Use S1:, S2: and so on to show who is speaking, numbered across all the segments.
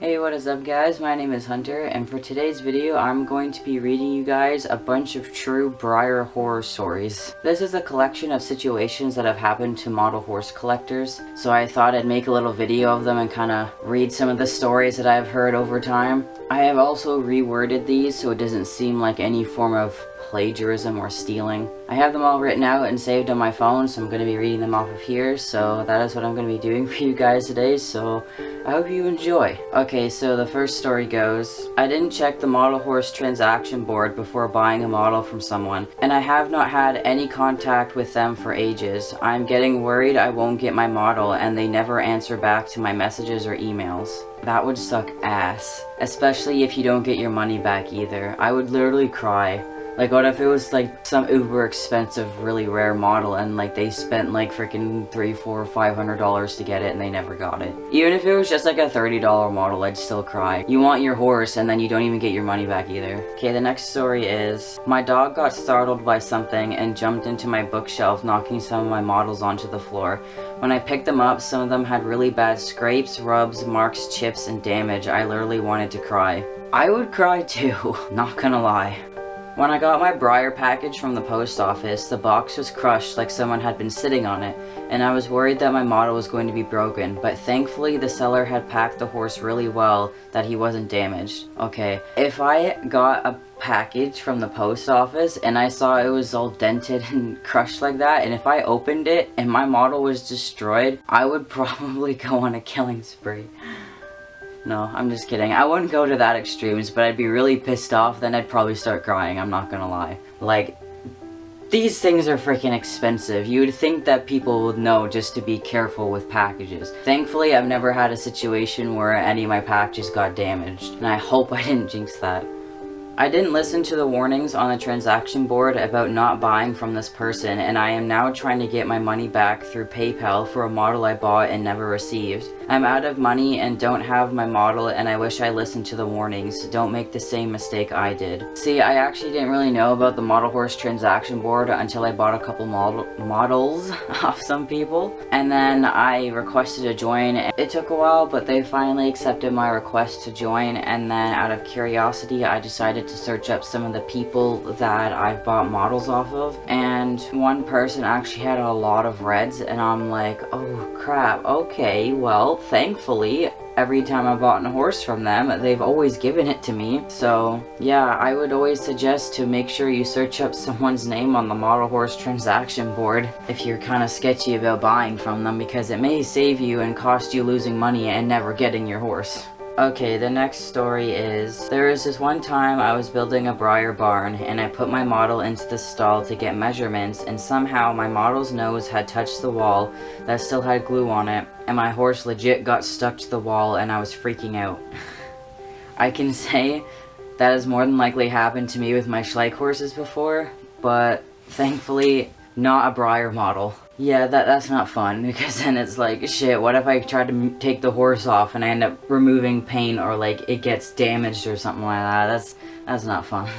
S1: Hey, what is up guys? My name is Hunter, and for today's video I'm going to be reading you guys a bunch of true Breyer horror stories. This is a collection of situations that have happened to model horse collectors, so I thought I'd make a little video of them and kinda read some of the stories that I've heard over time. I have also reworded these so it doesn't seem like any form of plagiarism or stealing. I have them all written out and saved on my phone, so I'm going to be reading them off of here, so that is what I'm going to be doing for you guys today, so I hope you enjoy. Okay, so the first story goes, I didn't check the model horse transaction board before buying a model from someone, and I have not had any contact with them for ages. I'm getting worried I won't get my model and they never answer back to my messages or emails. That would suck ass, especially if you don't get your money back either. I would literally cry. Like, what if it was like some uber expensive, really rare model and like they spent like freaking $300, $400, $500 to get it and they never got it? Even if it was just like a $30 model, I'd still cry. You want your horse and then you don't even get your money back either. Okay, the next story is, my dog got startled by something and jumped into my bookshelf, knocking some of my models onto the floor. When I picked them up, some of them had really bad scrapes, rubs, marks, chips, and damage. I literally wanted to cry. I would cry too, not gonna lie. When I got my Breyer package from the post office, the box was crushed like someone had been sitting on it, and I was worried that my model was going to be broken, but thankfully the seller had packed the horse really well that he wasn't damaged. Okay, if I got a package from the post office and I saw it was all dented and crushed like that, and if I opened it and my model was destroyed, I would probably go on a killing spree. No, I'm just kidding. I wouldn't go to that extremes, but I'd be really pissed off, then I'd probably start crying, I'm not gonna lie. Like, these things are freaking expensive. You would think that people would know just to be careful with packages. Thankfully, I've never had a situation where any of my packages got damaged, and I hope I didn't jinx that. I didn't listen to the warnings on the transaction board about not buying from this person, and I am now trying to get my money back through PayPal for a model I bought and never received. I'm out of money and don't have my model, and I wish I listened to the warnings. Don't make the same mistake I did. See, I actually didn't really know about the model horse transaction board until I bought a couple models off some people, and then I requested to join. It took a while, but they finally accepted my request to join, and then out of curiosity I decided to search up some of the people that I've bought models off of, and one person actually had a lot of reds, and I'm like, oh crap, okay, well, thankfully every time I bought a horse from them, they've always given it to me. So yeah, I would always suggest to make sure you search up someone's name on the model horse transaction board if you're kind of sketchy about buying from them, because it may save you and cost you losing money and never getting your horse. Okay, the next story is, there was this one time I was building a Breyer barn and I put my model into the stall to get measurements, and somehow my model's nose had touched the wall that still had glue on it, and my horse legit got stuck to the wall and I was freaking out. I can say that has more than likely happened to me with my Schleich horses before, but thankfully not a Breyer model. Yeah, that's not fun, because then it's like, shit, what if I try to take the horse off and I end up removing paint, or like it gets damaged or something like that. That's not fun.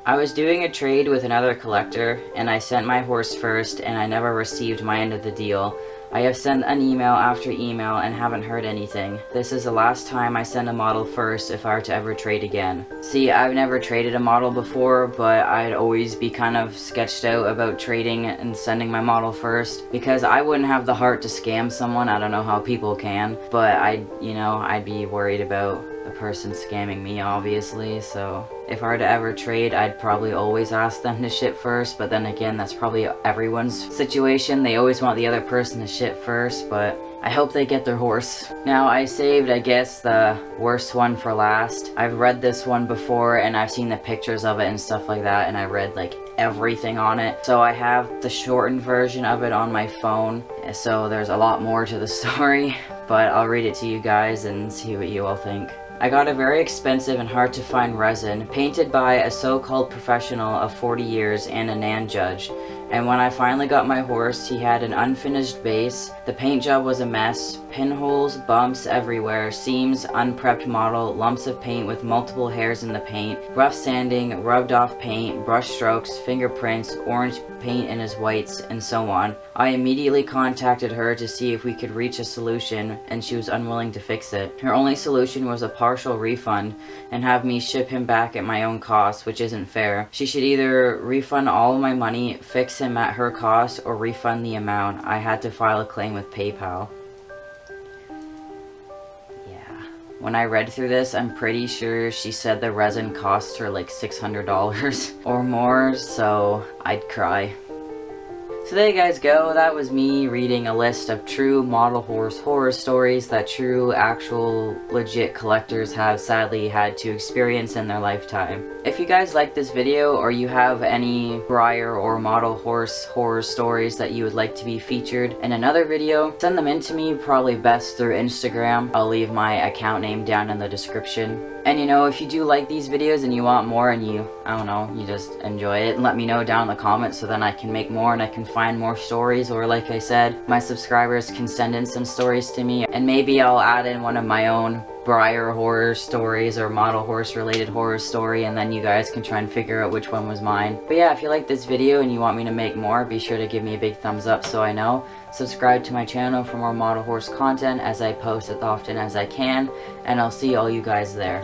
S1: I was doing a trade with another collector and I sent my horse first and I never received my end of the deal. I have sent an email after email and haven't heard anything. This is the last time I send a model first if I were to ever trade again. See, I've never traded a model before, but I'd always be kind of sketched out about trading and sending my model first, because I wouldn't have the heart to scam someone. I don't know how people can, but I'd be worried about the person scamming me, obviously. So if I were to ever trade, I'd probably always ask them to ship first, but then again, that's probably everyone's situation. They always want the other person to ship first, but I hope they get their horse. Now, I saved, I guess, the worst one for last. I've read this one before and I've seen the pictures of it and stuff like that, and I read like everything on it. So I have the shortened version of it on my phone, so there's a lot more to the story, but I'll read it to you guys and see what you all think. I got a very expensive and hard to find resin, painted by a so-called professional of 40 years and a NAN judge. And when I finally got my horse, he had an unfinished base. The paint job was a mess, pinholes, bumps everywhere, seams, unprepped model, lumps of paint with multiple hairs in the paint, rough sanding, rubbed off paint, brush strokes, fingerprints, orange paint in his whites, and so on. I immediately contacted her to see if we could reach a solution, and she was unwilling to fix it. Her only solution was a partial refund and have me ship him back at my own cost, which isn't fair. She should either refund all of my money, fix him at her cost, or refund the amount. I had to file a claim with PayPal. Yeah. When I read through this, I'm pretty sure she said the resin cost her like $600 or more, so I'd cry. So there you guys go, that was me reading a list of true model horse horror stories that true, actual, legit collectors have sadly had to experience in their lifetime. If you guys like this video, or you have any Breyer or model horse horror stories that you would like to be featured in another video, send them in to me, probably best through Instagram. I'll leave my account name down in the description. And you know, if you do like these videos and you want more and you, I don't know, you just enjoy it, let me know down in the comments so then I can make more and I can find more stories, or like I said, my subscribers can send in some stories to me and maybe I'll add in one of my own Breyer horror stories or model horse related horror story, and then you guys can try and figure out which one was mine. But yeah, if you like this video and you want me to make more, be sure to give me a big thumbs up so I know. Subscribe to my channel for more model horse content as I post as often as I can, and I'll see all you guys there.